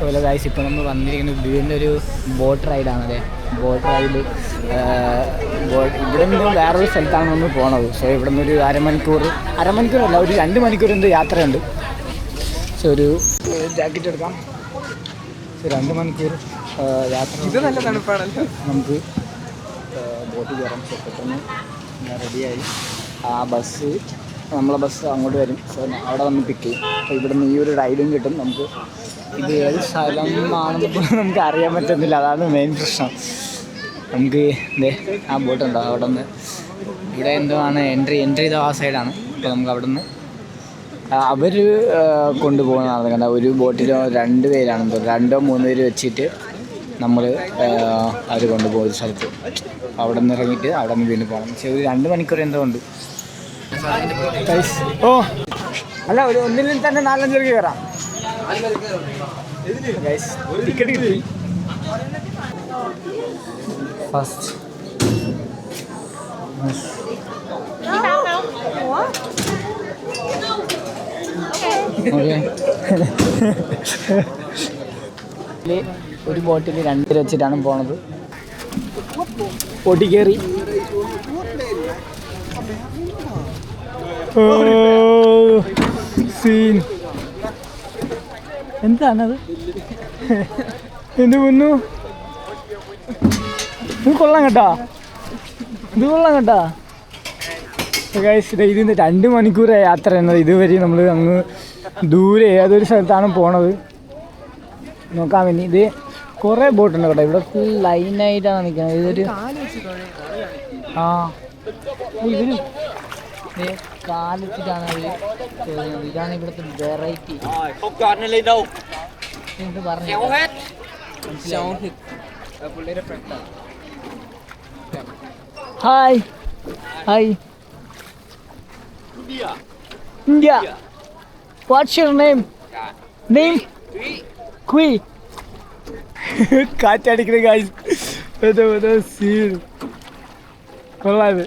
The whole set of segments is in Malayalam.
സോ ഗൈസ്, ഇപ്പോൾ നമ്മൾ വന്നിരിക്കുന്നത് ഇതിൻ്റെ ഒരു ബോട്ട് റൈഡാണല്ലേ. ബോട്ട് റൈഡ് ഇവിടെ നിന്ന് വേറൊരു സ്ഥലത്താണ് നമ്മൾ പോണത്. സോ ഇവിടെ നിന്ന് ഒരു അരമണിക്കൂറല്ല, ഒരു 2 മണിക്കൂറിൻ്റെ യാത്രയുണ്ട്. സോ ഒരു ജാക്കറ്റ് എടുക്കാം. സോ 2 മണിക്കൂർ യാത്ര. ഇത് നല്ല തണുപ്പാണല്ലോ. നമുക്ക് ബോട്ട് കയറാം. സോ പെട്ടെന്ന് റെഡിയായി. നമ്മളെ ബസ് അങ്ങോട്ട് വരും. സോ അവിടെ വന്ന് പിക്ക് ചെയ്യും. അപ്പോൾ ഇവിടെ നിന്ന് ഈ ഒരു റൈഡും കിട്ടും നമുക്ക്. ഇത് ഏത് സ്ഥലമാണെന്ന് നമുക്ക് അറിയാൻ പറ്റുന്നില്ല, അതാണ് മെയിൻ പ്രശ്നം. നമുക്ക് ആ ബോട്ടുണ്ടോ അവിടെ നിന്ന്, ഇവിടെ എന്തോ ആണ് എൻട്രി ചെയ്ത ആ സൈഡാണ്. അപ്പോൾ നമുക്ക് അവിടെ നിന്ന് അവർ കൊണ്ടുപോകുന്നതാണ്. കണ്ട ഒരു ബോട്ടിലോ 2 പേരാണെന്തോ, 2 or 3 പേര് വെച്ചിട്ട് നമ്മൾ അവർ കൊണ്ടുപോകുന്ന സ്ഥലത്ത് അവിടെ നിന്ന് ഇറങ്ങിയിട്ട് അവിടെ നിന്ന് വീണ്ടും പോകണം. പക്ഷേ ഒരു 2 മണിക്കൂർ എന്തോ ഉണ്ട്. അല്ല, ഒന്നിൽ തന്നെ 4-5 പേർക്ക് കയറാം. ടിക്കറ്റ് കിട്ടി. ഫസ്റ്റ് ഒരു ബോട്ടിൽ 2 പേര് വെച്ചിട്ടാണ് പോണത്. ബോട്ടിൽ കയറി. സീൻ എന്താണത്? എന്ത് പൊന്നു, ഇത് കൊള്ളാം കേട്ടാ, ഇത് കൊള്ളാം കേട്ടാ. ഇതിന് 2 മണിക്കൂർ യാത്ര എന്നത്. ഇതുവരെ നമ്മൾ അങ്ങ് ദൂരെ ഏതൊരു സ്ഥലത്താണ് പോണത് നോക്കാൻ വേണ്ടി. ഇത് കുറേ ബോട്ടുണ്ട് കേട്ടോ. ഇവിടെ ഫുൾ ലൈനായിട്ടാണ് നിൽക്കുന്നത്. ഇതൊരു ഇവര് കാലത്തിട്ടാണ് അവർ. ഇതാണ് ഇവിടുത്തെ വെറൈറ്റി. എന്ത് പറഞ്ഞു hi hi India. What's your name? Kui. കാറ്റടിക്കുന്ന ഗൈസ്. സീൻ കൊള്ളാത്.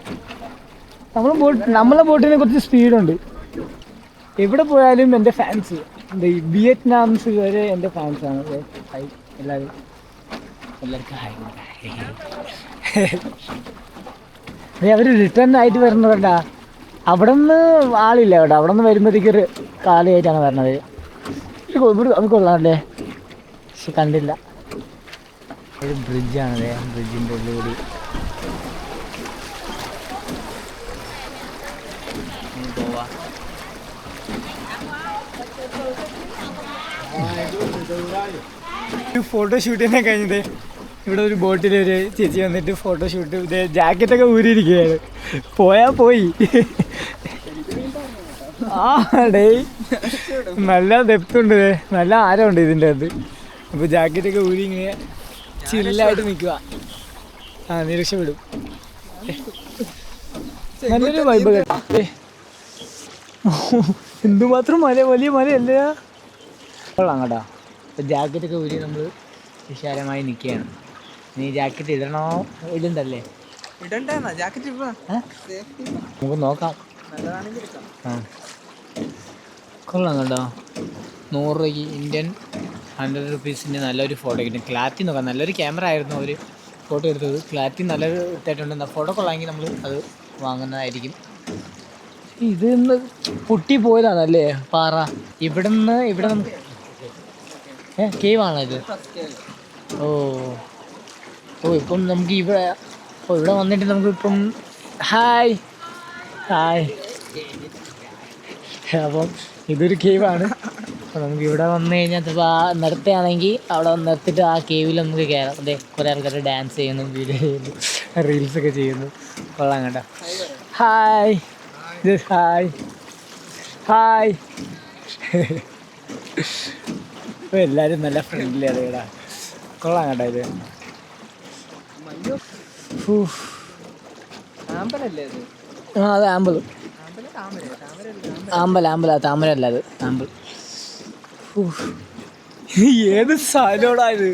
നമ്മളെ ബോട്ടിനെ കുറച്ച് സ്പീഡുണ്ട്. എവിടെ പോയാലും എൻ്റെ ഫാൻസ്, വിയറ്റ്നാംസ് വരെ എൻ്റെ ഫാൻസാണ്. ഹായ് എല്ലാവർക്കും ഹായ്. അവർ റിട്ടേൺ ആയിട്ട് വരുന്നതുകൊണ്ടാ. അവിടെ നിന്ന് ആളില്ല കേട്ടോ. അവിടെ നിന്ന് വരുമ്പോഴത്തേക്ക് കാലിയായിട്ടാണ് വരണത്. അത് കൊള്ളാമല്ലേ, പക്ഷെ കണ്ടില്ല. ഒരു ബ്രിഡ്ജാണല്ലേ, ബ്രിഡ്ജിൻ്റെ ഉള്ളിലൂടെ പോവാ. ഫോട്ടോഷൂട്ട് തന്നെ കഴിഞ്ഞത്. ഇവിടെ ഒരു ബോട്ടിൽ ഒരു ചേച്ചി വന്നിട്ട് ഫോട്ടോഷൂട്ട്. ഇത് ജാക്കറ്റൊക്കെ ഊരിയിരിക്കുകയാണ്. പോയാൽ പോയി. ഡേ നല്ല ഡെപ്തുണ്ട്, നല്ല ആരമുണ്ട് ഇതിൻ്റെ അകത്ത്. അപ്പോൾ ജാക്കറ്റൊക്കെ ഊരി ഇങ്ങനെ ചില്ലായിട്ട് നിൽക്കുക. നീ രക്ഷപ്പെടും. നല്ലൊരു വൈബ് കേട്ടോ. എന്തുമാത്രം വലിയ മലയല്ല. കൊള്ളാം കേട്ടോ. അപ്പോൾ ജാക്കറ്റൊക്കെ ഊരി നമ്മൾ വിശാലമായി നിൽക്കുകയാണ്. നീ ജാക്കറ്റ് ഇടണോ? ഇടണ്ടല്ലേ? നമുക്ക് നോക്കാം. കൊള്ളാം കേട്ടോ. 100 രൂപയ്ക്ക് ഇന്ത്യൻ 100 rupees നല്ലൊരു ഫോട്ടോ കിട്ടും. ക്ലാരിറ്റി നോക്കാം. നല്ലൊരു ക്യാമറ ആയിരുന്നു അവർ ഫോട്ടോ എടുത്തത്. ക്ലാരിറ്റി നല്ലൊരു ഇട്ടായിട്ടുണ്ട്. ഫോട്ടോ കൊള്ളാമെങ്കിൽ നമ്മൾ അത് വാങ്ങുന്നതായിരിക്കും. ഇത് ഇന്ന് പൊട്ടി പോയതാണല്ലേ പാറ. ഇവിടെ നമുക്ക് കേവാണോ ഇത്? ഓ ഇപ്പം നമുക്ക് ഇവിടെ വന്നിട്ട് നമുക്കിപ്പം ഹായ് അപ്പം ഇതൊരു കേവാണ്. അപ്പോൾ നമുക്ക് ഇവിടെ വന്നു കഴിഞ്ഞാൽ ചിലപ്പോൾ നിർത്തുകയാണെങ്കിൽ അവിടെ നിർത്തിയിട്ട് ആ കേവിൽ നമുക്ക് കയറാം. അതെ, കുറേ ആൾക്കാർ ഡാൻസ് ചെയ്യുന്നു, വീഡിയോ ചെയ്യുന്നു, റീൽസൊക്കെ ചെയ്യുന്നു. കൊള്ളാം കേട്ടോ. ഹായ് അപ്പോൾ എല്ലാവരും നല്ല ഫ്രണ്ട്ലി. അതെ ഇവിടെ കൊള്ളാം കേട്ടോ. ഇത് അത് ആമ്പൽ. താമര അല്ല, അത് ആമ്പൽ. ഏത് സ്ഥലമാടാ ഇത്?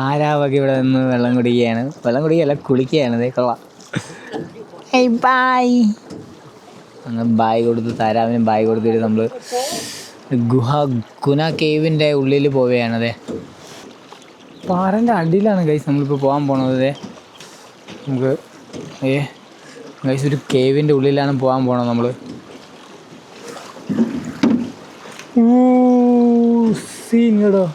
ആരാവൊക്കെ ഇവിടെ നിന്ന് വെള്ളം കുടിക്കുകയല്ല, കുളിക്കുകയാണ്. അതേ കൊള്ളാം. ബായ്. അങ്ങനെ ബായ് കൊടുത്ത് താരാവിനും ബായ് കൊടുത്തിട്ട് നമ്മൾ ഗുന കേവിൻ്റെ ഉള്ളിൽ പോവുകയാണതേ. പാറൻ്റെ അടിയിലാണ് ഗൈസ് നമ്മളിപ്പോൾ പോകാൻ പോണത്. നമുക്ക് ഗൈസ് ഒരു കേവിൻ്റെ ഉള്ളിലാണ് പോകാൻ പോണത് നമ്മൾ. സീൻ കേട്ടോ.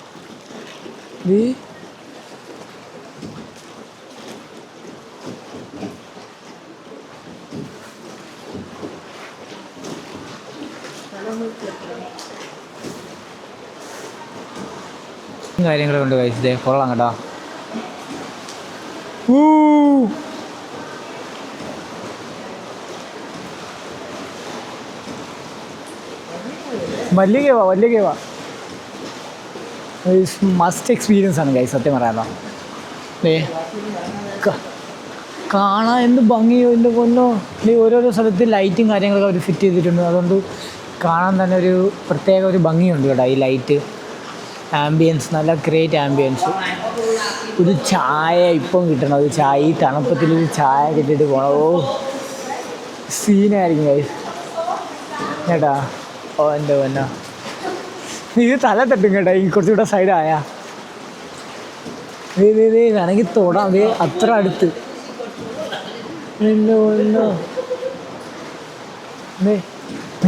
കാര്യങ്ങളൊക്കെ ഉണ്ട് കഴിച്ചതേ, കൊള്ളാം കേട്ടോ. വലിയ കേവാ മസ്റ്റ് എക്സ്പീരിയൻസ് ആണ് ഗൈസ്, സത്യം പറയാമല്ലോ. കാണാൻ എന്ത് ഭംഗിയോ എൻ്റെ പൊന്നോ. ഓരോരോ സ്ഥലത്ത് ലൈറ്റും കാര്യങ്ങളൊക്കെ അവർ ഫിറ്റ് ചെയ്തിട്ടുണ്ട്. അതുകൊണ്ട് കാണാൻ തന്നെ ഒരു പ്രത്യേക ഒരു ഭംഗിയുണ്ട് കേട്ടോ. ഈ ലൈറ്റ് ആംബിയൻസ് നല്ല ഗ്രേറ്റ് ആംബിയൻസ്. ഒരു ചായ ഇപ്പം കിട്ടണം, ഒരു ചായ ഈ തണുപ്പത്തിലൊരു ചായ കിട്ടിയിട്ട് പോകണം. സീനായിരിക്കും ഗൈസ് കേട്ടാ. എൻ്റെ പൊന്നോ, ഇത് തല തട്ടും കേട്ടോ. ഈ കുറച്ചുകൂടെ സൈഡായാ വേണമെങ്കിൽ തൊടാം. അത്ര അടുത്ത് എൻ്റെ പൊന്നോ,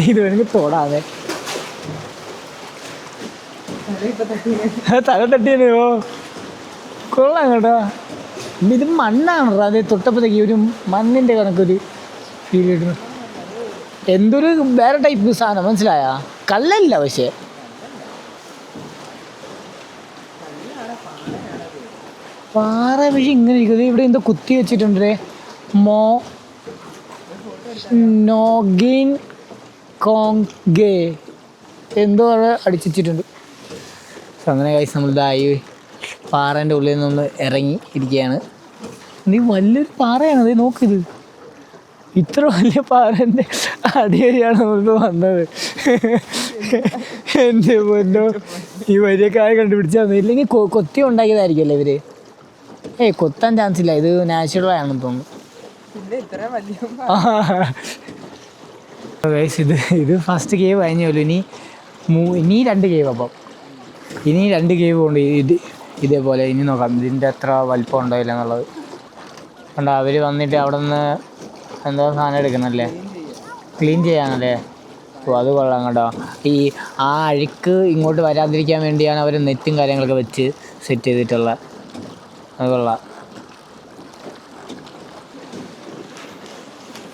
ഇത് വേണമെങ്കിൽ തൊടാതെ. തല തട്ടിയോ, കൊള്ളാം കേട്ടോ. ഇത് മണ്ണാണോ അത് തൊട്ടപ്പോഴത്തേക്ക് ഒരു മണ്ണിൻ്റെ കണക്കൊരു ഫീൽ കിട്ടുന്നു. എന്തൊരു വേറെ ടൈപ്പ് സാധനം, മനസ്സിലായ? കല്ലല്ല പക്ഷേ പാറ. പക്ഷേ ഇങ്ങനെ ഇരിക്കുന്നത് ഇവിടെ എന്തോ കുത്തി വെച്ചിട്ടുണ്ട്. നോഗിൻ കോങ്കേ എന്തോ അവിടെ അടിച്ചിട്ടുണ്ട്. സോ അങ്ങനെ കഴിച്ച് നമ്മളിതായി പാറേൻ്റെ ഉള്ളിൽ നിന്ന് ഇറങ്ങി ഇരിക്കുകയാണ്. നീ വലിയൊരു പാറയാണത്, നോക്കിത്. ഇത്ര വലിയ പാറേൻ്റെ അടിയരിയാണ് നമ്മളിപ്പോൾ വന്നത്. എൻ്റെ പൊന്നോ, ഈ വലിയ കാര്യം കണ്ടുപിടിച്ചാൽ ഇല്ലെങ്കിൽ കൊത്തി ഉണ്ടാക്കിയതായിരിക്കുമല്ലോ ഇവർ. കൊത്താൻ ചാൻസ് ഇല്ല, ഇത് നാച്ചുറൽ ആണെന്ന് തോന്നുന്നു. ഇത് ഫസ്റ്റ് കേവ് കഴിഞ്ഞല്ലോ. ഇനി 2 കേവ്. അപ്പം ഇനി 2 കേവ് ഉണ്ട് ഇതേപോലെ. ഇനി നോക്കാം ഇതിൻ്റെ എത്ര വലിപ്പം ഉണ്ടാവില്ല എന്നുള്ളത്. കണ്ടോ, അവർ വന്നിട്ട് അവിടെ നിന്ന് എന്തോ സാധനം എടുക്കണമല്ലേ, ക്ലീൻ ചെയ്യാനല്ലേ. അത് കൊള്ളാം കേട്ടോ. ആ അഴുക്ക് ഇങ്ങോട്ട് വരാതിരിക്കാൻ വേണ്ടിയാണ് അവർ നെറ്റും കാര്യങ്ങളൊക്കെ വെച്ച് സെറ്റ് ചെയ്തിട്ടുള്ള. അത് കൊള്ളാം.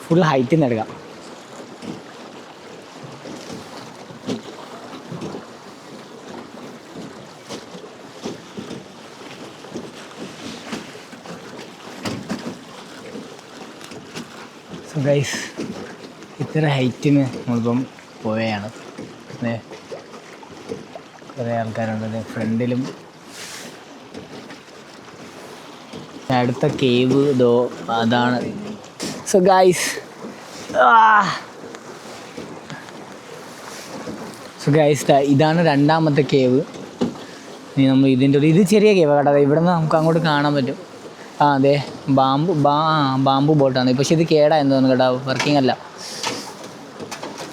ഫുൾ ഹൈറ്റിൽ നിന്ന് എടുക്കാം. സോ ഗൈസ്, ഇത്ര ഹൈറ്റിന് നമ്മളിപ്പം പോവുകയാണ്. കുറേ ആൾക്കാരുണ്ട് ഫ്രണ്ടിലും. അടുത്ത കേവ് ഇതോ അതാണ്. സോ ഗൈസ് ഇതാണ് 2ാമത്തെ കേവ്. ഇനി നമ്മൾ ഇതിൻ്റെ ഒരു ഇത് ചെറിയ കേവ് കേട്ടോ. ഇവിടെ നിന്ന് നമുക്ക് അങ്ങോട്ട് കാണാൻ പറ്റും. അതെ, ബാമ്പു ബോട്ടാണ്. പക്ഷേ ഇത് കേടായെന്ന് തോന്നുന്നു കേട്ടോ, വർക്കിംഗ് അല്ല.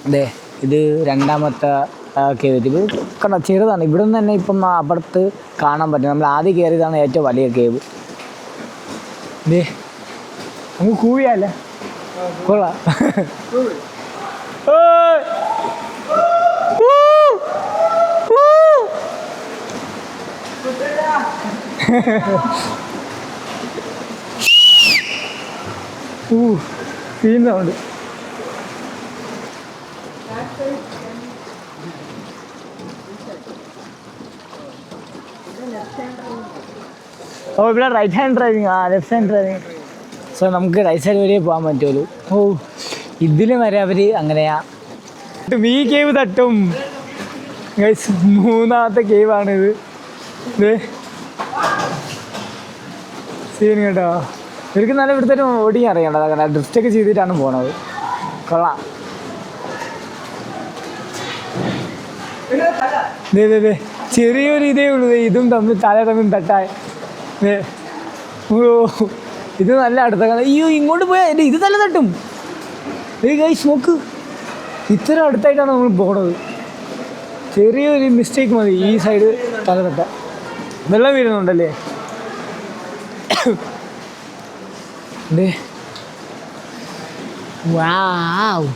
അതെ, ഇത് 2ാമത്തെ കേവ്. ഇത് കണ്ടോ, ചെറുതാണ്. ഇവിടെ നിന്ന് തന്നെ ഇപ്പം അപ്പുറത്ത് കാണാൻ പറ്റും. നമ്മൾ ആദ്യം കയറിയതാണ് ഏറ്റവും വലിയ കേവ്. ഇതേ നമുക്ക് കൂവിയല്ലേ, കൊള്ളാം. സീനുണ്ട്. ഇവിടെ right hand driving, left hand driving. So നമുക്ക് റൈറ്റ് സൈഡ് വരെ പോകാൻ പറ്റുള്ളൂ. ഇതിലും വരെ അവർ അങ്ങനെയാ. ഈ കേവ് തട്ടും. 3ാമത്തെ കേവാണിത്. സീൻ കേട്ടോ. ഇവർക്ക് നല്ല ഇവിടുത്തെ ഓടിയും അറിയണ്ടത്. അങ്ങനെ ഡ്രിഫ്റ്റൊക്കെ ചെയ്തിട്ടാണ് പോണത്. കൊള്ളാം. ചെറിയൊരു ഇതേ ഉള്ളൂ. ഇതും തമ്മിൽ തമ്മിൽ തട്ടാൻ. ഇത് നല്ല അടുത്ത കാലം. അയ്യോ, ഇങ്ങോട്ട് പോയാൽ ഇത് തല തട്ടും. ഗൈസ് നോക്ക്, ഇത്ര അടുത്തായിട്ടാണ് നമ്മൾ പോണത്. ചെറിയൊരു മിസ്റ്റേക്ക് മതി ഈ സൈഡ് തല തട്ട. വെള്ളം വീഴുന്നുണ്ടല്ലേ? വാവ്.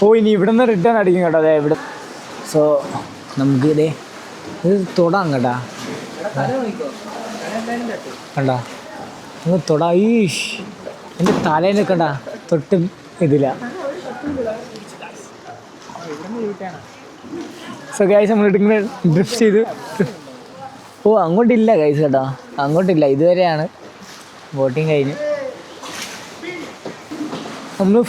ഓ ഇനി ഇവിടെ നിന്ന് റിട്ടേൺ അടിക്കും കേട്ടോ. അതെ ഇവിടെ. സോ നമുക്ക് ഇത് തൊടാം കേട്ടാ. കണ്ടാ നമുക്ക് തൊടാ. ഈഷ് എൻ്റെ തലേനെ കണ്ട തൊട്ട് ഇതില്ല. സോ ഗൈസ് നമ്മൾ ഇങ്ങനെ ഡ്രിഫ്റ്റ് ചെയ്ത്. ഓ അങ്ങോട്ടില്ല ഗൈസ് കേട്ടോ, അങ്ങോട്ടില്ല. ഇതുവരെയാണ് ബോട്ടിങ് കഴിഞ്ഞ്. നമ്മൾ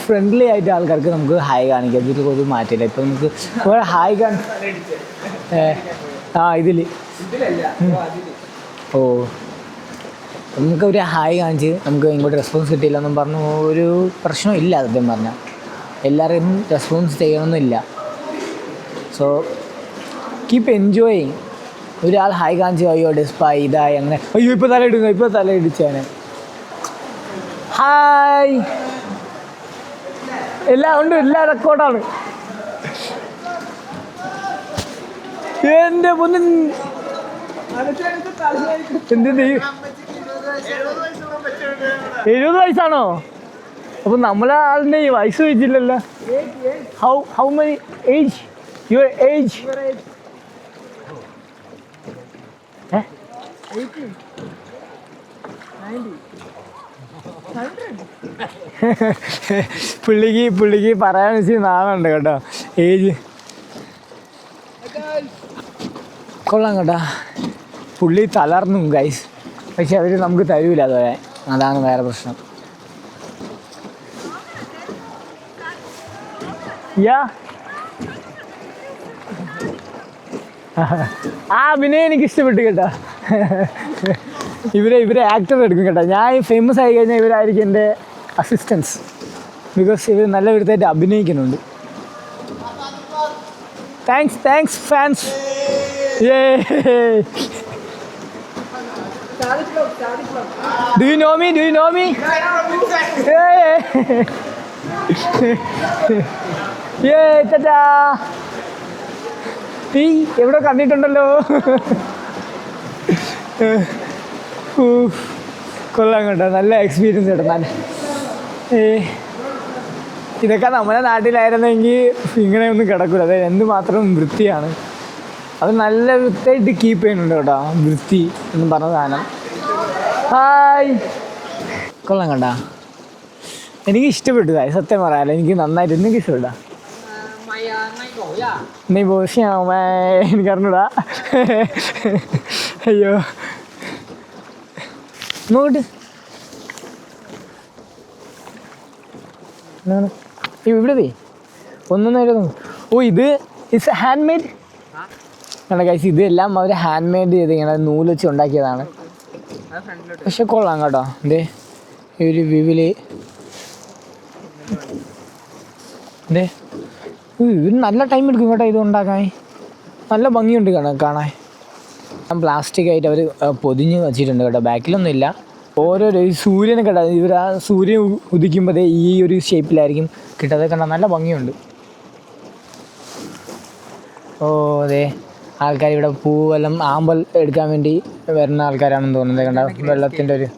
ഫ്രണ്ട്ലി ആയിട്ട് ആൾക്കാർക്ക് നമുക്ക് ഹായ് കാണിക്കാം. ഇതിൽ ഒരു മാറ്റില്ല. ഇപ്പം നമുക്ക് ഹായ് ഇതിൽ ഓ നമുക്ക് ഒരു ഹായ് കാണിച്ച് നമുക്ക് ഇങ്ങോട്ട് റെസ്പോൺസ് കിട്ടിയില്ലെന്നും പറഞ്ഞു ഒരു പ്രശ്നമില്ല. സത്യം പറഞ്ഞാൽ എല്ലാവരും റെസ്പോൺസ് ചെയ്യണമെന്നില്ല. So keep enjoying. ഒരാൾ ഹായ് കാണിച്ച് അയ്യോ ഡിസ്പായി ഇതായി അങ്ങനെ അയ്യോ ഇപ്പോൾ തല ഇടിച്ചാണ്. ഹായ് എല്ലാം ഉണ്ട്, എല്ലാം റെക്കോർഡാണ്. എൻ്റെ പൊന്ന് എന്ത് 70 വയസ്സാണോ? അപ്പം നമ്മളെ ആളിൻ്റെ ഈ വയസ്സ് വെച്ചില്ലല്ലോ. How many age your age? പുള്ളിക്ക് പറയാൻ വെച്ച് നാളുണ്ട് കേട്ടോ ഏജ്. കൊള്ളാം കേട്ടോ. പുള്ളി തളർന്നു ഗൈസ്. പക്ഷെ അവർ നമുക്ക് തരൂല അതുപോലെ. അതാണ് വേറെ പ്രശ്നം. ആ അഭിനയം എനിക്ക് ഇഷ്ടപ്പെട്ടു കേട്ടോ. ഇവരെ ആക്ടർ എടുക്കും കേട്ടോ. ഞാൻ ഫേമസ് ആയി കഴിഞ്ഞാൽ ഇവരായിരിക്കും എൻ്റെ അസിസ്റ്റൻസ്. ബിക്കോസ് ഇവർ നല്ല വിധത്തായിട്ട് അഭിനയിക്കുന്നുണ്ട്. Thanks fans. Do you know me? ചാച്ചാ നീ എവിടെ കണ്ടിട്ടുണ്ടല്ലോ. കൊള്ളാം കേട്ടോ, നല്ല എക്സ്പീരിയൻസ് കേട്ടോ. നല്ല ഇതൊക്കെ നമ്മുടെ നാട്ടിലായിരുന്നെങ്കിൽ ഇങ്ങനെ ഒന്നും കിടക്കില്ല. അതായത് എന്തുമാത്രം വൃത്തിയാണ്. അത് നല്ല വൃത്തിയായിട്ട് കീപ്പ് ചെയ്യുന്നുണ്ട് കേട്ടോ. വൃത്തി എന്ന് പറഞ്ഞ സാധനം. ഹായ് കൊള്ളാം കേട്ടോ. എനിക്ക് ഇഷ്ടപ്പെട്ടു. സത്യം പറയാമല്ലോ എനിക്ക് നന്നായിട്ട് എനിക്ക് ഇഷ്ടപ്പെട്ടാ. നീ ബോസിയാവുമ്പോ എനിക്കറിഞ്ഞൂടാ. അയ്യോ നോട്ട് ഇവിടെ പോയി ഒന്നൊന്നും. ഓ ഇത് ഇറ്റ്സ് ഹാൻഡ് മെയ്ഡ് കണ്ട ഗൈസ്. ഇതെല്ലാം അവർ ഹാൻഡ് മെയ്ഡ് ചെയ്ത് ഇങ്ങനെ നൂല് വെച്ച് ഉണ്ടാക്കിയതാണ്. പക്ഷെ കൊള്ളാം കേട്ടോ. എന്തേ ഈ ഒരു വ്യൂവില് എന്തേ ഇവർ നല്ല ടൈം എടുക്കും കേട്ടോ ഇത് ഉണ്ടാക്കാൻ. നല്ല ഭംഗിയുണ്ട് കാണാൻ. പ്ലാസ്റ്റിക് ആയിട്ട് അവർ പൊതിഞ്ഞ് വെച്ചിട്ടുണ്ട് കേട്ടോ. ബാക്കിലൊന്നും ഇല്ല. ഓരോരോ ഈ സൂര്യനെ കേട്ടോ. ഇവർ ആ സൂര്യൻ ഉദിക്കുമ്പോഴേ ഈ ഒരു ഷേപ്പിലായിരിക്കും കിട്ടാതെ കണ്ടാൽ നല്ല ഭംഗിയുണ്ട്. ഓ അതെ ആൾക്കാർ ഇവിടെ പൂവെല്ലാം ആമ്പൽ എടുക്കാൻ വേണ്ടി വരുന്ന ആൾക്കാരാണെന്ന് തോന്നുന്നത്. കണ്ട വെള്ളത്തിൻ്റെ ഒരു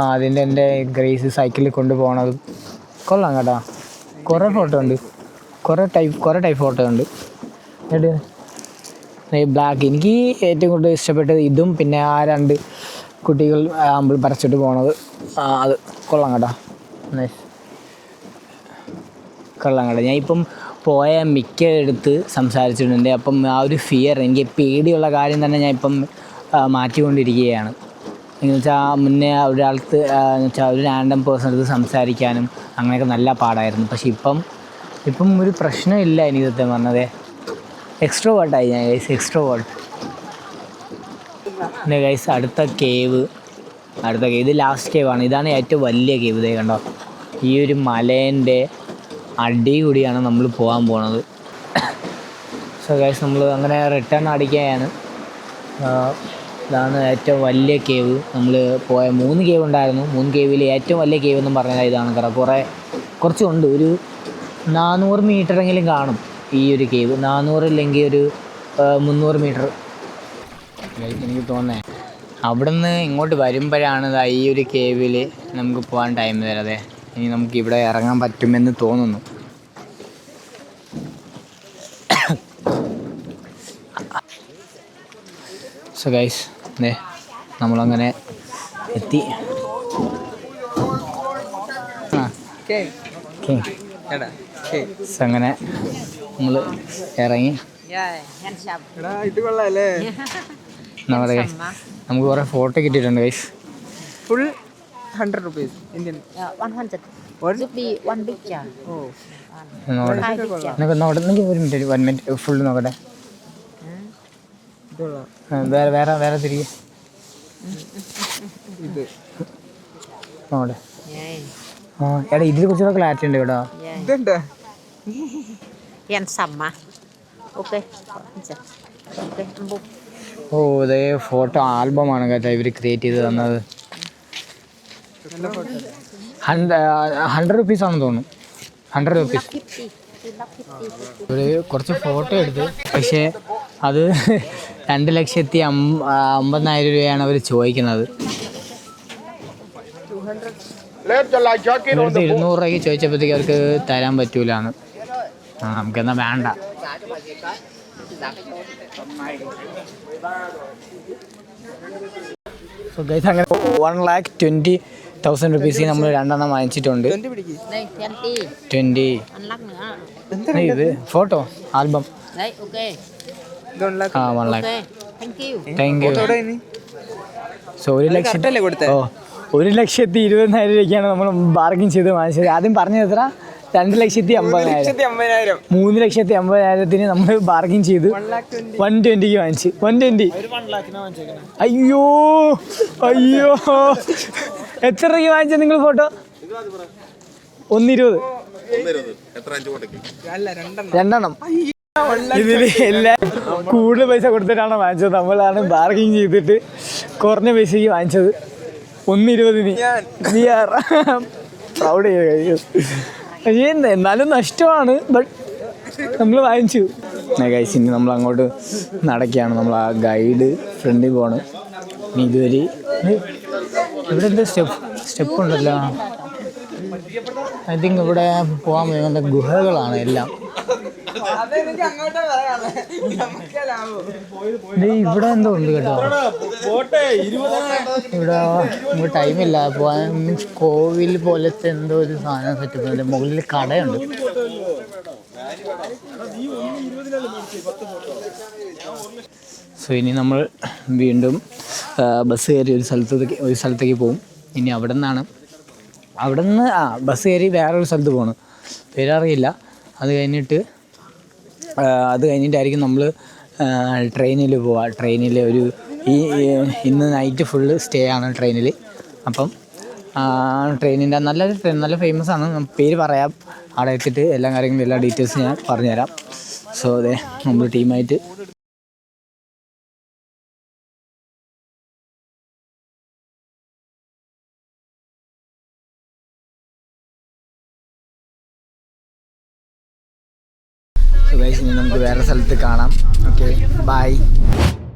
അതിൻ്റെ എൻ്റെ ഗ്രേസ് സൈക്കിളിൽ കൊണ്ടുപോകണത്. കൊള്ളാം കേട്ടോ. കുറേ ഫോട്ടോ ഉണ്ട്. കുറേ ടൈപ്പ് ഫോട്ടോ ഉണ്ട്. ബ്ലാക്ക് എനിക്ക് ഏറ്റവും കൂടുതൽ ഇഷ്ടപ്പെട്ടത് ഇതും പിന്നെ ആ 2 കുട്ടികൾ ആമ്പിൾ പറിച്ചിട്ട് പോണത്. അത് കൊള്ളാം കേട്ടോ. കൊള്ളാം കേട്ടോ. ഞാൻ ഇപ്പം പോയ മിക്ക എടുത്ത് സംസാരിച്ചിട്ടുണ്ട്. അപ്പം ആ ഒരു ഫിയർ എനിക്ക് പേടിയുള്ള കാര്യം തന്നെ ഞാൻ ഇപ്പം മാറ്റിക്കൊണ്ടിരിക്കുകയാണ്. എന്ന് വെച്ചാൽ മുന്നേ ഒരാൾക്ക് എന്ന് വെച്ചാൽ ഒരു റാൻഡം പേഴ്സൺ എടുത്ത് സംസാരിക്കാനും അങ്ങനെയൊക്കെ നല്ല പാടായിരുന്നു. പക്ഷെ ഇപ്പം ഒരു പ്രശ്നമില്ല എനിക്ക് സത്യം പറഞ്ഞത്. എക്സ്ട്രോവേർട്ടായി ഞാൻ ഗൈസ്. എക്സ്ട്രോവേർട്ട്. പിന്നെ ഗൈസ് അടുത്ത കേവ് ഇത് ലാസ്റ്റ് കേവാണ്. ഇതാണ് ഏറ്റവും വലിയ കേവ്. ഇതേ കണ്ടോ ഈ ഒരു മലേൻ്റെ അടി കൂടിയാണ് നമ്മൾ പോകാൻ പോണത്. സോ ഗൈസ് നമ്മൾ അങ്ങനെ റിട്ടേൺ അടിക്കുകയാണ്. ഇതാണ് ഏറ്റവും വലിയ കേവ്. നമ്മൾ പോയ 3 കേവ് ഉണ്ടായിരുന്നു. 3 കേവിൽ ഏറ്റവും വലിയ കേവ് എന്നും പറഞ്ഞാൽ ഇതാണ്. കുറച്ചുണ്ട്. ഒരു 400 മീറ്ററെങ്കിലും കാണും ഈ ഒരു കേവ്. 400 ഇല്ലെങ്കിൽ ഒരു 300 മീറ്റർ എനിക്ക് തോന്നേ. അവിടെ നിന്ന് ഇങ്ങോട്ട് വരുമ്പോഴാണ് ഈ ഒരു കേവിൽ നമുക്ക് പോകാൻ ടൈം തരാതെ. ഇനി നമുക്ക് ഇവിടെ ഇറങ്ങാൻ പറ്റുമെന്ന് തോന്നുന്നു. സോ ഗൈസ് നമ്മളങ്ങനെ എത്തി. അങ്ങനെ നമ്മൾ ഇറങ്ങി. നമ്മുടെ നമുക്ക് കുറേ ഫോട്ടോ കിട്ടിയിട്ടുണ്ട് guys. Full 100 rupees Indian. 100. Be one picture. Oh. ഒരു മിനിറ്റ് ഫുള്ള് നോക്കട്ടെ. വേറെ തിരികെ നോക്കട്ടെ. എടാ ഇതിനെ കുറിച്ചുള്ള ക്ലാരിറ്റി ഉണ്ട് കേട്ടോ. ഓ ഇതേ ഫോട്ടോ ആൽബമാണ് കേട്ടോ ഇവർ ക്രിയേറ്റ് ചെയ്ത് തന്നത്. 100 rupees ആണെന്ന് തോന്നുന്നു. 100 rupees. ഒരു കുറച്ച് ഫോട്ടോ എടുത്ത്, പക്ഷേ അത് 2,50,000 രൂപയാണ് അവർ ചോദിക്കുന്നത്. 200 രൂപയ്ക്ക് ചോദിച്ചപ്പോഴത്തേക്ക് അവർക്ക് തരാൻ പറ്റൂലെന്ന്. നമുക്കെന്നാൽ വേണ്ട. സോ ഗൈസ് അങ്ങനെ 1,20,000 rupees നമ്മൾ 2 എണ്ണം വാങ്ങിച്ചിട്ടുണ്ട്. 20 ഇത് photo album. 1 lakh. Thank you. So 1,20,000 രൂപയ്ക്കാണ് നമ്മൾ ബാർഗിൻ ചെയ്ത് വാങ്ങിച്ചത്. ആദ്യം പറഞ്ഞത് എത്ര? 2,50,000. 3,50,000 നമ്മൾ ബാർഗിൻ ചെയ്ത് 120 വാങ്ങിച്ച്. 120. അയ്യോ എത്ര രൂപ വാങ്ങിച്ചത് നിങ്ങൾ ഫോട്ടോ? 120. 2 എണ്ണം. ഇതിൽ എല്ലാം കൂടുതൽ പൈസ കൊടുത്തിട്ടാണ് വാങ്ങിച്ചത്. നമ്മളാണ് ബാർഗിൻ ചെയ്തിട്ട് കുറഞ്ഞ പൈസയ്ക്ക് വാങ്ങിച്ചത്. 120. നീ പ്രൗഡ് ചെയ്ത് കഴിയും. എന്നാലും നഷ്ടമാണ്, ബട്ട് നമ്മൾ വാങ്ങിച്ചു. ഗൈസ് ഇനി നമ്മൾ അങ്ങോട്ട് നടക്കുകയാണ്. നമ്മൾ ആ ഗൈഡ് ഫ്രണ്ടിൽ പോകണം. ഇനി ഇതുവരെ ഇവിടെ എന്താ സ്റ്റെപ്പ് ഉണ്ടല്ലോ. ഐ തിങ്ക് ഇവിടെ പോകാൻ വേണ്ട ഗുഹകളാണ് എല്ലാം. ഇവിടെ എന്തോ ഉണ്ട് കേട്ടോ. ഇവിടെ നമുക്ക് ടൈമില്ല പോകാൻ. മീൻസ് കോവിൽ പോലത്തെ എന്തോ ഒരു സാധനം സെറ്റപ്പ്. മുകളിൽ കടയുണ്ട്. സോ ഇനി നമ്മൾ വീണ്ടും ബസ് കയറി ഒരു സ്ഥലത്തേക്ക് പോകും. ഇനി അവിടെ നിന്ന് ബസ് കയറി വേറൊരു സ്ഥലത്ത് പോകണം. പേരറിയില്ല. അത് കഴിഞ്ഞിട്ടായിരിക്കും നമ്മൾ ട്രെയിനിൽ പോവുക. ട്രെയിനിൽ ഇന്ന് നൈറ്റ് ഫുള്ള് സ്റ്റേ ആണ് ട്രെയിനിൽ. അപ്പം ട്രെയിനിൻ്റെ നല്ലൊരു ട്രെയിൻ, നല്ല ഫേമസ് ആണ്. പേര് പറയാം. അവിടെ എത്തിയിട്ട് എല്ലാ കാര്യങ്ങളും എല്ലാ ഡീറ്റെയിൽസും ഞാൻ പറഞ്ഞുതരാം. സോ അതെ നമ്മൾ ടീമായിട്ട് നമുക്ക് വേറെ സ്ഥലത്ത് കാണാം. Okay bye.